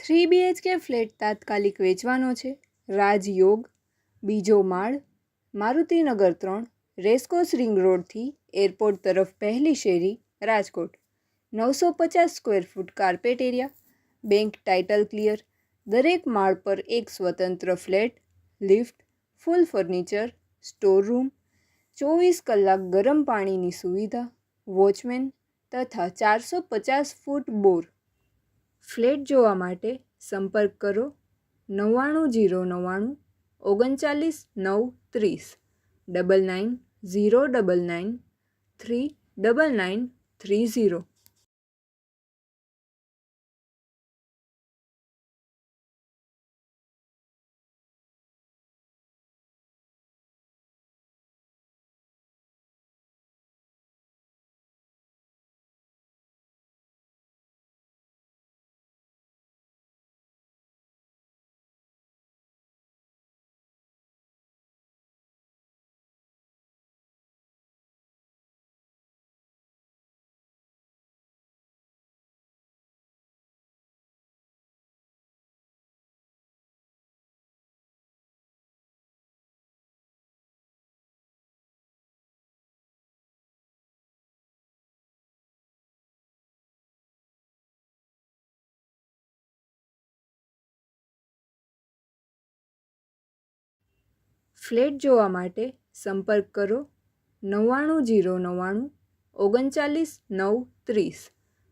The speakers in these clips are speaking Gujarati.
3 BHK ફ્લેટ તાત્કાલિક વેચવાનો છે. રાજયોગ, બીજો માળ, મારુતિનગર 3, રેસકોર્સ રિંગ રોડથી એરપોર્ટ તરફ પહેલી શેરી, Rajkot. 950 square foot carpet area, bank title clear, દરેક માળ પર એક સ્વતંત્ર ફ્લેટ, લિફ્ટ, ફૂલ ફર્નિચર, સ્ટોર રૂમ, 24 કલાક ગરમ પાણીની સુવિધા, વોચમેન તથા 450 ફૂટ બોર. ફ્લેટ જોવા માટે સંપર્ક કરો 99099 39 930 99 39930. ફ્લેટ જોવા માટે સંપર્ક કરો 99099 39 930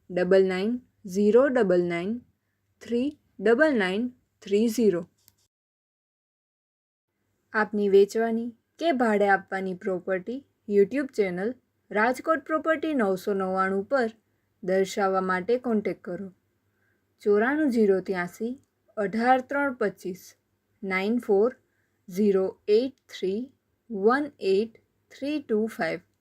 99 39930. આપની વેચવાની કે ભાડે આપવાની property YouTube channel Rajkot property 999 પર દર્શાવવા માટે કોન્ટેક્ટ કરો 94083 18325 94 083 18325.